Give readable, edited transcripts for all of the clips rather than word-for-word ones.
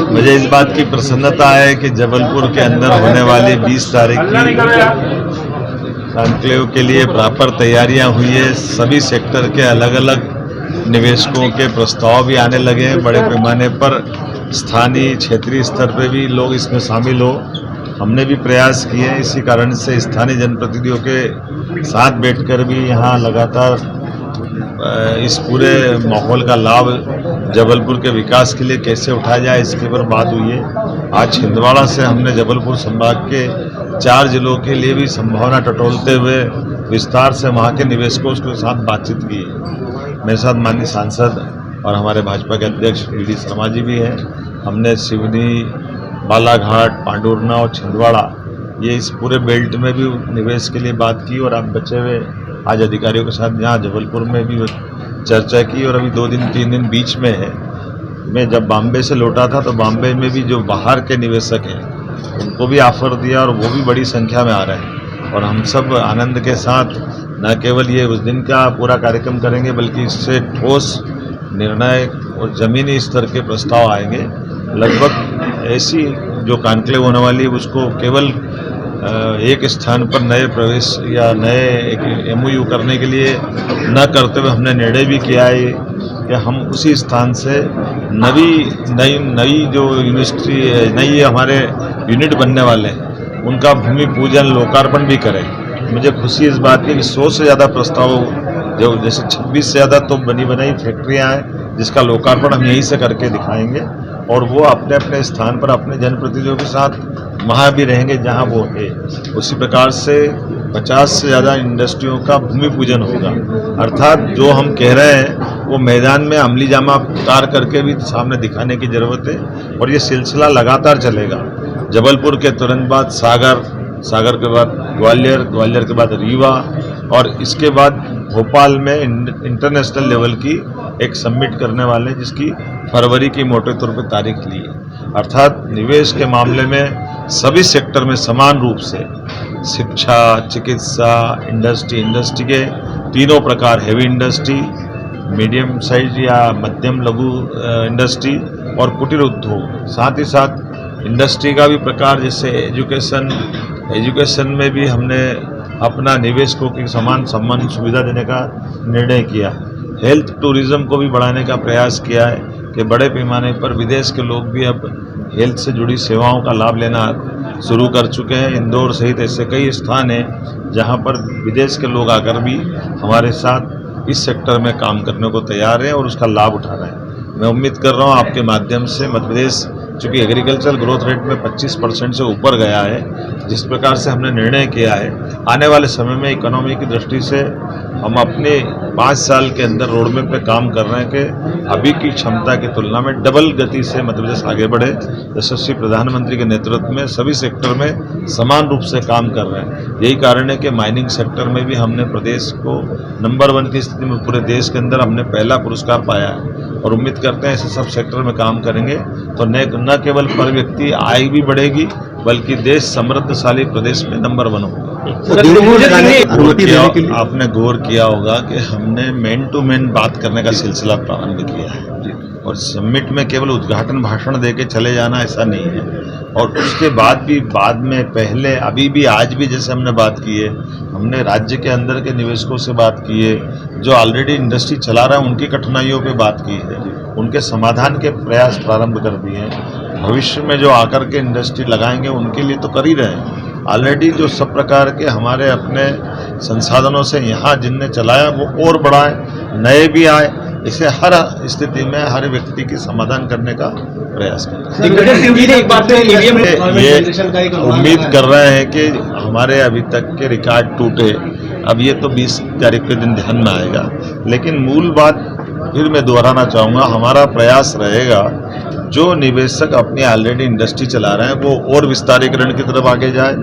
मुझे इस बात की प्रसन्नता है कि जबलपुर के अंदर होने वाली 20 तारीख की कॉन्क्लेव के लिए प्रॉपर तैयारियां हुई है। सभी सेक्टर के अलग अलग निवेशकों के प्रस्ताव भी आने लगे हैं। बड़े पैमाने पर स्थानीय क्षेत्रीय स्तर पे भी लोग इसमें शामिल हो। हमने भी प्रयास किए हैं। इसी कारण से स्थानीय जनप्रतिनिधियों के साथ बैठकर भी यहाँ लगातार इस पूरे माहौल का लाभ जबलपुर के विकास के लिए कैसे उठाया जाए, इसके ऊपर बात हुई है। आज छिंदवाड़ा से हमने जबलपुर संभाग के 4 जिलों के लिए भी संभावना टटोलते हुए विस्तार से वहाँ के निवेशकों के साथ बातचीत की है। मेरे साथ माननीय सांसद और हमारे भाजपा के अध्यक्ष डी शर्मा जी भी हैं। हमने सिवनी, बालाघाट, पांडुरना और छिंदवाड़ा, ये इस पूरे बेल्ट में भी निवेश के लिए बात की और अब बचे हुए आज अधिकारियों के साथ यहाँ जबलपुर में भी चर्चा की। और अभी 2-3 दिन बीच में है। मैं जब बॉम्बे से लौटा था तो बॉम्बे में भी जो बाहर के निवेशक हैं उनको भी ऑफर दिया और वो भी बड़ी संख्या में आ रहे हैं। और हम सब आनंद के साथ न केवल ये उस दिन का पूरा कार्यक्रम करेंगे बल्कि इससे ठोस निर्णय और ज़मीनी स्तर के प्रस्ताव आएंगे। लगभग ऐसी जो कॉन्क्लेव होने वाली है उसको केवल एक स्थान पर नए प्रवेश या नए एक MOU करने के लिए न करते हुए हमने निर्णय भी किया है कि हम उसी स्थान से नई जो यूनिवर्सिटी, नई हमारे यूनिट बनने वाले हैं उनका भूमि पूजन, लोकार्पण भी करें। मुझे खुशी इस बात की कि 100 से ज़्यादा प्रस्ताव, जो जैसे 26 से ज़्यादा तो बनी बनाई फैक्ट्रियाँ हैं जिसका लोकार्पण हम यहीं से करके दिखाएंगे। और वो अपने अपने स्थान पर अपने जनप्रतिनिधियों के साथ वहाँ भी रहेंगे जहाँ वो है। उसी प्रकार से 50 से ज़्यादा इंडस्ट्रियों का भूमि पूजन होगा। अर्थात जो हम कह रहे हैं वो मैदान में अमली जामा उतार करके भी सामने दिखाने की ज़रूरत है। और ये सिलसिला लगातार चलेगा। जबलपुर के तुरंत बाद सागर के बाद ग्वालियर के बाद रीवा और इसके बाद भोपाल में इंटरनेशनल लेवल की एक समिट करने वाले जिसकी फरवरी की मोटे तौर पर तारीख ली है। अर्थात निवेश के मामले में सभी सेक्टर में समान रूप से शिक्षा, चिकित्सा, इंडस्ट्री के तीनों प्रकार, हेवी इंडस्ट्री, मीडियम साइज या मध्यम लघु इंडस्ट्री और कुटीर उद्योग, साथ ही साथ इंडस्ट्री का भी प्रकार जैसे एजुकेशन में भी हमने अपना निवेशकों की समान सुविधा देने का निर्णय किया। हेल्थ टूरिज्म को भी बढ़ाने का प्रयास किया है कि बड़े पैमाने पर विदेश के लोग भी अब हेल्थ से जुड़ी सेवाओं का लाभ लेना शुरू कर चुके हैं। इंदौर सहित ऐसे कई स्थान हैं जहां पर विदेश के लोग आकर भी हमारे साथ इस सेक्टर में काम करने को तैयार हैं और उसका लाभ उठा रहे हैं। मैं उम्मीद कर रहा हूं आपके माध्यम से मध्य प्रदेश चूँकि एग्रीकल्चर ग्रोथ रेट में 25% से ऊपर गया है, जिस प्रकार से हमने निर्णय किया है आने वाले समय में इकोनॉमी की दृष्टि से हम अपने 5 साल के अंदर रोडमैप पे काम कर रहे हैं कि अभी की क्षमता की तुलना में डबल गति से मध्य प्रदेश आगे बढ़े। यशस्वी प्रधानमंत्री के नेतृत्व में सभी सेक्टर में समान रूप से काम कर रहे हैं। यही कारण है कि माइनिंग सेक्टर में भी हमने प्रदेश को नंबर 1 की स्थिति में पूरे देश के अंदर हमने पहला पुरस्कार पाया है। और उम्मीद करते हैं ऐसे सब सेक्टर में काम करेंगे तो न केवल पर व्यक्ति आय भी बढ़ेगी बल्कि देश समृद्धशाली प्रदेश में नंबर 1 होगा। आपने गौर किया होगा कि हमने मैन टू मैन बात करने का सिलसिला प्रारंभ किया है और समिट में केवल उद्घाटन भाषण देके चले जाना ऐसा नहीं है। और उसके बाद में पहले अभी भी आज भी जैसे हमने बात की है, हमने राज्य के अंदर के निवेशकों से बात की है, जो ऑलरेडी इंडस्ट्री चला रहा है उनकी कठिनाइयों पे बात की है, उनके समाधान के प्रयास प्रारंभ कर दिए हैं। भविष्य में जो आकर के इंडस्ट्री लगाएंगे उनके लिए तो कर ही रहे हैं। ऑलरेडी जो सब प्रकार के हमारे अपने संसाधनों से यहाँ जिनने चलाया वो और बढ़ाएं, नए भी आए। इसे हर स्थिति में हर व्यक्ति की समाधान करने का प्रयास करें। ये उम्मीद कर रहे हैं कि हमारे अभी तक के रिकॉर्ड टूटे। अब ये तो 20 तारीख के दिन ध्यान में आएगा, लेकिन मूल बात फिर मैं दोहराना चाहूँगा, हमारा प्रयास रहेगा जो निवेशक अपनी ऑलरेडी इंडस्ट्री चला रहे हैं वो और विस्तारीकरण की तरफ आगे जाए।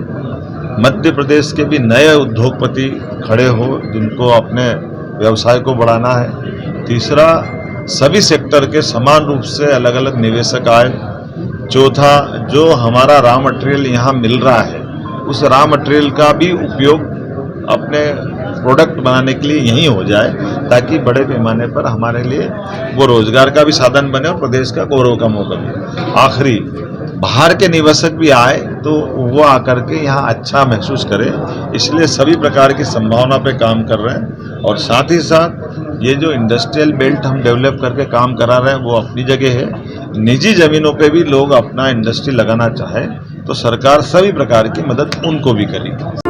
मध्य प्रदेश के भी नए उद्योगपति खड़े हो जिनको अपने व्यवसाय को बढ़ाना है। तीसरा, सभी सेक्टर के समान रूप से अलग अलग निवेशक आए। चौथा, जो हमारा रॉ मटेरियल यहाँ मिल रहा है उस रॉ मटेरियल का भी उपयोग अपने प्रोडक्ट बनाने के लिए यहीं हो जाए, ताकि बड़े पैमाने पर हमारे लिए वो रोजगार का भी साधन बने और प्रदेश का गौरव का मौका भी। आखिरी, बाहर के निवेशक भी आए तो वो आकर के यहाँ अच्छा महसूस करें, इसलिए सभी प्रकार की संभावना पे काम कर रहे हैं। और साथ ही साथ ये जो इंडस्ट्रियल बेल्ट हम डेवलप करके काम करा रहे हैं वो अपनी जगह है। निजी जमीनों पे भी लोग अपना इंडस्ट्री लगाना चाहे तो सरकार सभी प्रकार की मदद उनको भी करेगी।